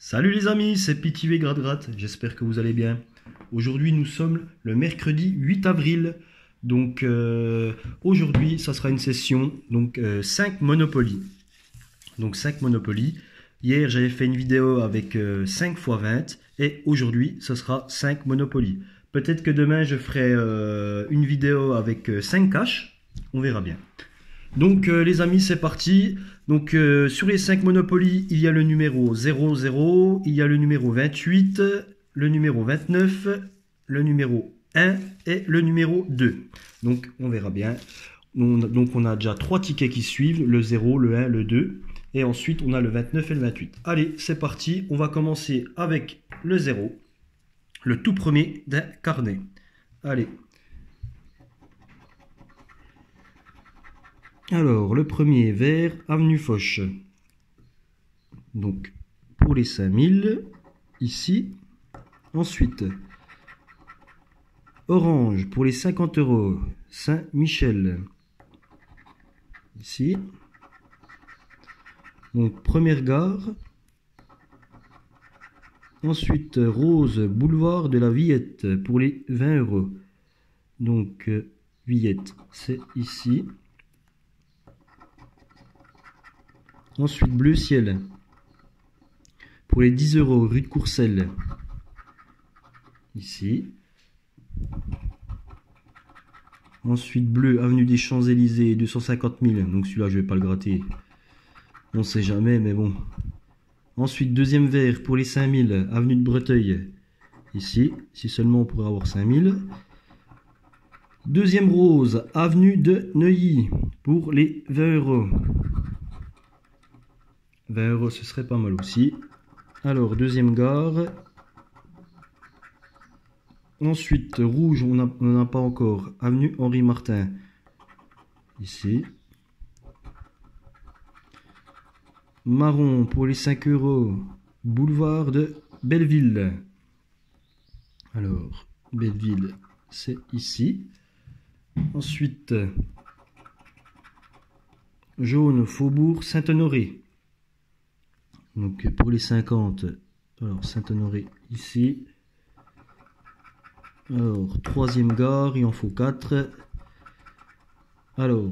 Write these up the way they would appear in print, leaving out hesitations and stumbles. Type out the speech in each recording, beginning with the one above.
Salut les amis, c'est PTV Gratte, j'espère que vous allez bien. Aujourd'hui nous sommes le mercredi 8 avril, donc aujourd'hui ça sera une session, donc 5 Monopoly. Donc 5 Monopoly. Hier j'avais fait une vidéo avec 5 x 20 et aujourd'hui ce sera 5 Monopoly. Peut-être que demain je ferai une vidéo avec 5 cash, on verra bien. Donc les amis c'est parti. Donc sur les 5 Monopoly, il y a le numéro 00, il y a le numéro 28, le numéro 29, le numéro 1 et le numéro 2. Donc on verra bien. Donc on a déjà 3 tickets qui suivent, le 0, le 1, le 2. Et ensuite on a le 29 et le 28. Allez, c'est parti. On va commencer avec le 0, le tout premier d'un carnet. Allez. Alors, le premier vert, avenue Foch. Donc, pour les 5000, ici. Ensuite, orange, pour les 50 euros, Saint-Michel. Ici. Donc, première gare. Ensuite, rose, boulevard de la Villette, pour les 20 euros. Donc, Villette, c'est ici. Ensuite, bleu ciel. Pour les 10 euros, rue de Courcelles. Ici. Ensuite, bleu, avenue des Champs-Élysées, 250 000. Donc celui-là, je vais pas le gratter. On sait jamais, mais bon. Ensuite, deuxième vert, pour les 5000, avenue de Breteuil. Ici. Si seulement on pourrait avoir 5000. Deuxième rose, avenue de Neuilly. Pour les 20 euros. 20 euros, ce serait pas mal aussi. Alors, deuxième gare. Ensuite, rouge, on n'en a pas encore. Avenue Henri Martin. Ici. Marron, pour les 5 euros. Boulevard de Belleville. Alors, Belleville, c'est ici. Ensuite, jaune, Faubourg Saint-Honoré. Donc pour les 50, alors Saint-Honoré ici. Alors troisième gare, il en faut 4. Alors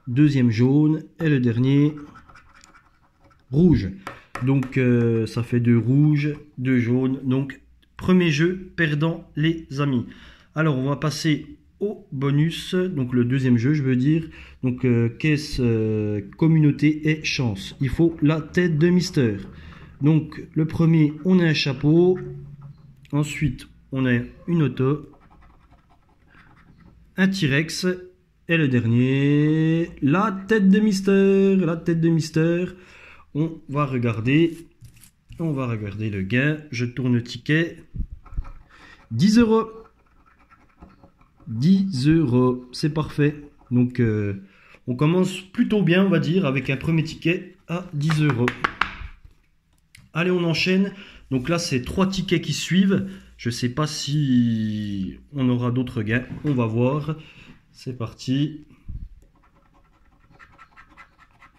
deuxième jaune et le dernier rouge. Donc ça fait 2 rouges, 2 jaunes. Donc premier jeu perdant les amis. Alors on va passer au bonus, donc le deuxième jeu je veux dire. Donc caisse, communauté et chance. Il faut la tête de Mister. Donc le premier on a un chapeau. Ensuite on a une auto. Un T-Rex. Et le dernier, la tête de Mister. La tête de Mister. On va regarder le gain. Je tourne le ticket. 10 euros. 10 euros, c'est parfait. Donc on commence plutôt bien, on va dire, avec un premier ticket à 10 euros. Allez, on enchaîne. Donc là, c'est 3 tickets qui suivent. Je ne sais pas si on aura d'autres gains. On va voir. C'est parti.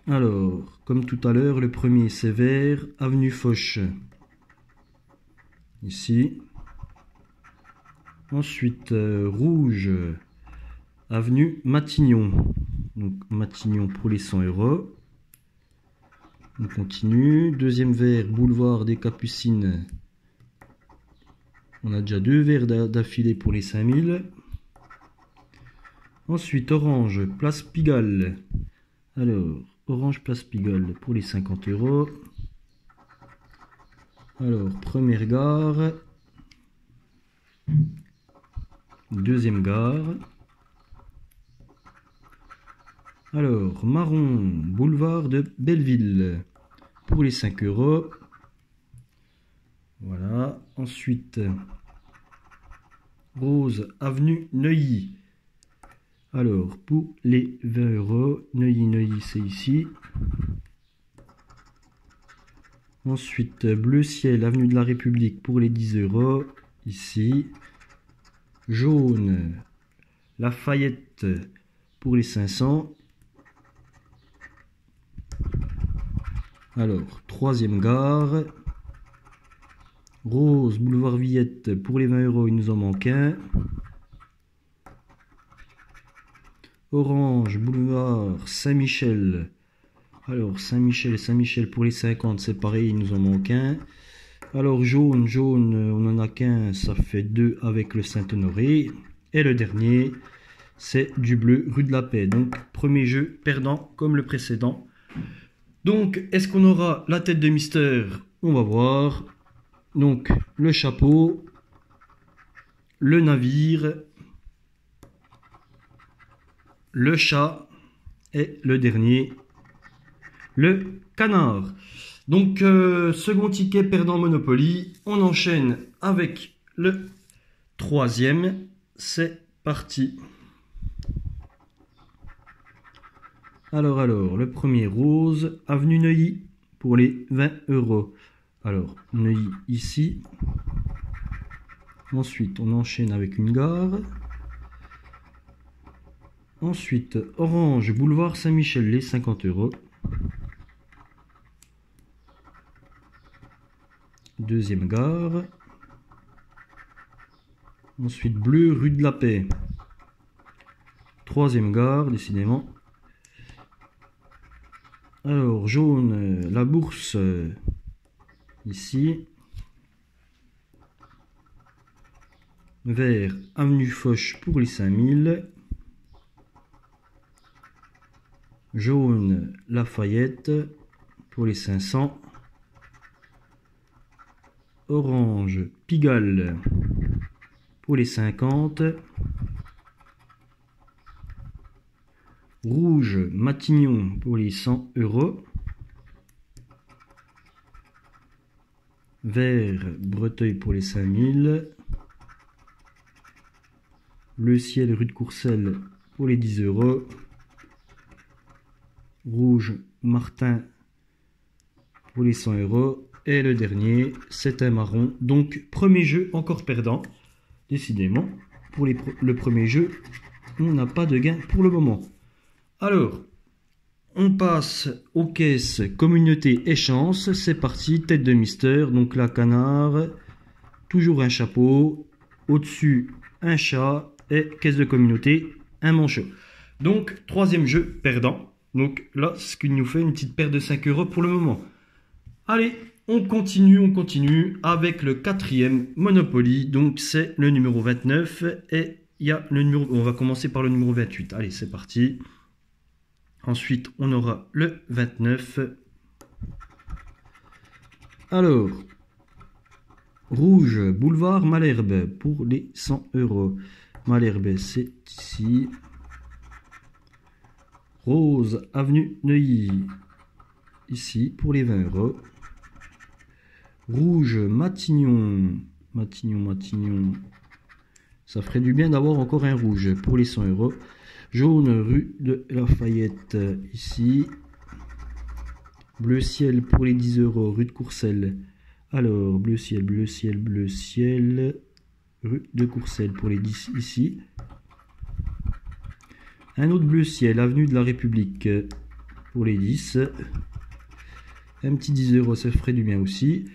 Alors, comme tout à l'heure, le premier c'est vert, avenue Foch. Ici. Ensuite, rouge, avenue Matignon. Donc Matignon pour les 100 euros. On continue. Deuxième vert, boulevard des Capucines. On a déjà 2 verts d'affilée pour les 5000. Ensuite, orange, place Pigalle. Alors, orange, place Pigalle pour les 50 euros. Alors, première gare. Deuxième gare. Alors, marron, boulevard de Belleville pour les 5 euros. Voilà. Ensuite, rose, avenue Neuilly. Alors, pour les 20 euros, Neuilly, c'est ici. Ensuite, bleu ciel, avenue de la République pour les 10 euros. Ici. Jaune, Lafayette pour les 500. Alors, troisième gare. Rose, boulevard Villette, pour les 20 euros, il nous en manque un. Orange, boulevard Saint-Michel. Alors, Saint-Michel pour les 50, c'est pareil, il nous en manque un. Alors, jaune, on en a qu'un, ça fait 2 avec le Saint-Honoré. Et le dernier, c'est du bleu, rue de la Paix. Donc, premier jeu perdant comme le précédent. Donc, est-ce qu'on aura la tête de mystère? On va voir. Donc, le chapeau, le navire, le chat et le dernier, le canard. Donc, second ticket perdant Monopoly. On enchaîne avec le troisième. C'est parti. Alors, le premier rose, avenue Neuilly, pour les 20 euros. Alors, Neuilly ici. Ensuite, on enchaîne avec une gare. Ensuite, orange, boulevard Saint-Michel, les 50 euros. Deuxième gare. Ensuite, bleu, rue de la Paix. Troisième gare, décidément. Alors, jaune, la bourse, ici. Vert, avenue Foch pour les 5000. Jaune, Lafayette pour les 500. Orange, Pigalle pour les 50. Rouge, Matignon pour les 100 euros. Vert, Breteuil pour les 5000. Le ciel, rue de Courcelles pour les 10 euros. Rouge, Martin pour les 100 euros. Et le dernier, c'est un marron. Donc, premier jeu encore perdant. Décidément, pour le premier jeu, on n'a pas de gain pour le moment. Alors, on passe aux caisses communauté et chance. C'est parti, tête de mystère. Donc là, canard, toujours un chapeau. Au-dessus, un chat. Et caisse de communauté, un manchot. Donc, troisième jeu perdant. Donc là, ce qui nous fait une petite perte de 5 euros pour le moment. Allez, on continue avec le quatrième Monopoly. Donc c'est le numéro 29 et il y a le numéro... On va commencer par le numéro 28. Allez, c'est parti. Ensuite, on aura le 29. Alors, rouge, boulevard Malherbe pour les 100 euros. Malherbe, c'est ici. Rose, avenue Neuilly, ici, pour les 20 euros. Rouge, Matignon. Matignon. Ça ferait du bien d'avoir encore un rouge pour les 100 euros. Jaune, rue de Lafayette, ici. Bleu ciel pour les 10 euros, rue de Courcelles. Alors, bleu ciel, rue de Courcelles pour les 10 ici. Un autre bleu ciel, avenue de la République pour les 10. Un petit 10 euros, ça ferait du bien aussi.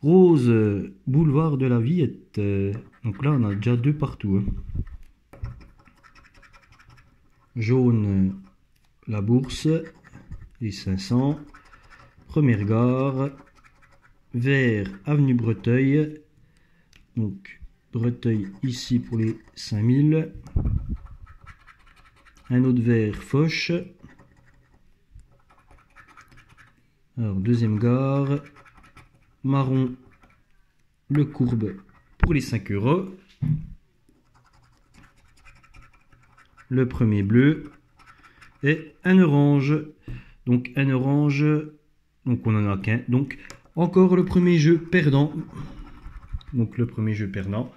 Rose, boulevard de la Villette. Donc là, on a déjà deux partout. Jaune, la bourse, les 500. Première gare. Vert, avenue Breteuil. Donc, Breteuil ici pour les 5000. Un autre vert, Foch. Alors, deuxième gare. Marron, le courbe pour les 5 euros. Le premier bleu. Et un orange. Donc, un orange. Donc, on n'en a qu'un. Donc, encore le premier jeu perdant. Donc, le premier jeu perdant.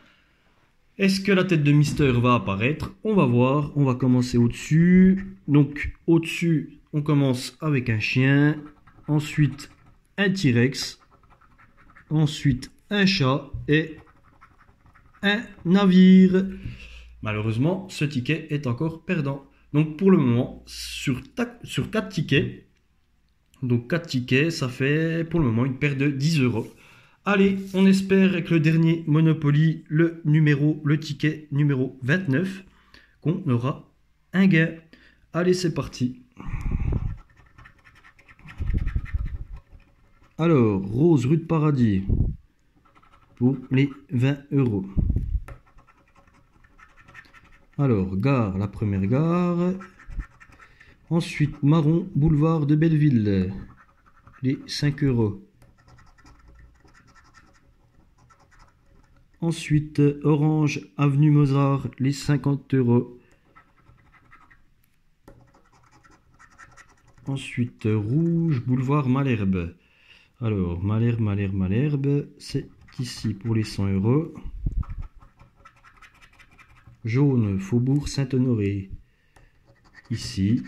Est-ce que la tête de mystère va apparaître? On va voir. On va commencer au-dessus. Donc, au-dessus, on commence avec un chien. Ensuite, un T-Rex. Ensuite, un chat. Et un navire. Malheureusement, ce ticket est encore perdant. Donc, pour le moment, sur 4 tickets. Donc, 4 tickets, ça fait pour le moment une perte de 10 euros. Allez, on espère avec le dernier Monopoly, le ticket numéro 29, qu'on aura un gain. Allez, c'est parti. Alors, Rose, rue de Paradis, pour les 20 €. Alors, gare, la première gare. Ensuite, Marron, boulevard de Belleville, les 5 €. Ensuite, Orange, avenue Mozart, les 50 €. Ensuite, Rouge, boulevard Malherbe. Alors, Malherbe, c'est ici pour les 100 €. Jaune, Faubourg Saint-Honoré, ici.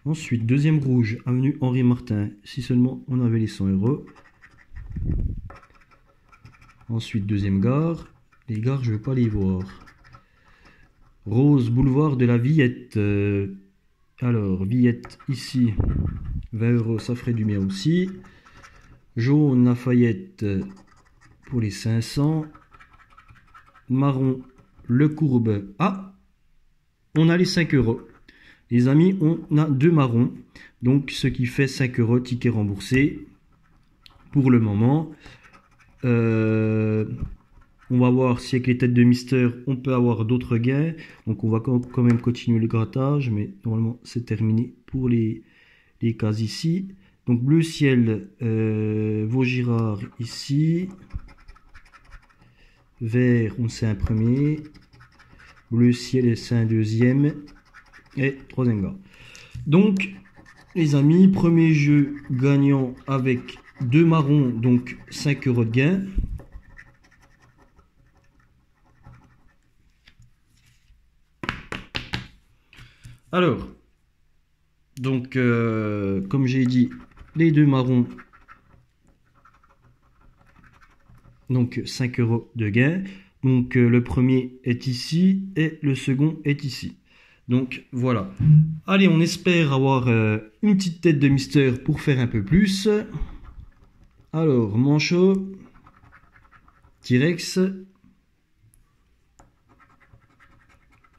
Ensuite, deuxième rouge, avenue Henri Martin, si seulement on avait les 100 €. Ensuite, deuxième gare. Les gares, je ne veux pas les voir. Rose, boulevard de la Villette. Alors, Villette, ici, 20 €, ça ferait du bien aussi. Jaune, Lafayette, pour les 500. Marron, Le Courbe. Ah, on a les 5 €. Les amis, on a 2 marrons. Donc, ce qui fait 5 €, ticket remboursé. Pour le moment. On va voir si avec les têtes de Mister, on peut avoir d'autres gains. Donc, on va quand même continuer le grattage. Mais normalement, c'est terminé pour les cases ici. Donc, bleu ciel, Vaugirard ici. Vert, on sait un premier. Bleu ciel, c'est un deuxième. Et troisième gars. Donc, les amis, premier jeu gagnant avec 2 marrons, donc 5 € de gain. Alors, donc, comme j'ai dit, les 2 marrons, donc 5 € de gain. Donc, le premier est ici et le second est ici. Donc, voilà. Allez, on espère avoir une petite tête de Mister pour faire un peu plus. Alors, manchot, T-Rex,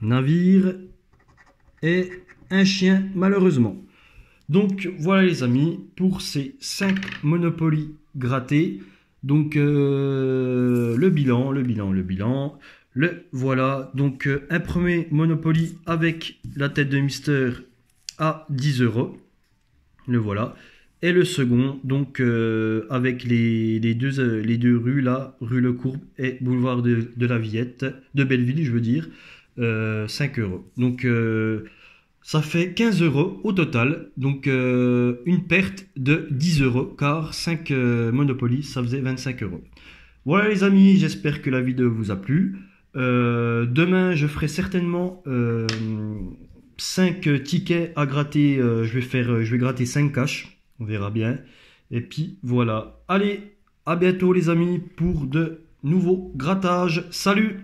navire et un chien, malheureusement. Donc, voilà les amis, pour ces 5 Monopoly grattés. Donc, le bilan. Voilà, donc un premier Monopoly avec la tête de Mister à 10 €. Le voilà. Et le second, donc avec les deux rues là, rue Le Courbe et boulevard de la Villette, de Belleville, je veux dire, 5 €. Donc ça fait 15 € au total. Donc une perte de 10 €, car 5 Monopoly, ça faisait 25 €. Voilà les amis, j'espère que la vidéo vous a plu. Demain, je ferai certainement 5 tickets à gratter. Je vais gratter 5 cash. On verra bien. Et puis voilà. Allez, à bientôt les amis pour de nouveaux grattages. Salut!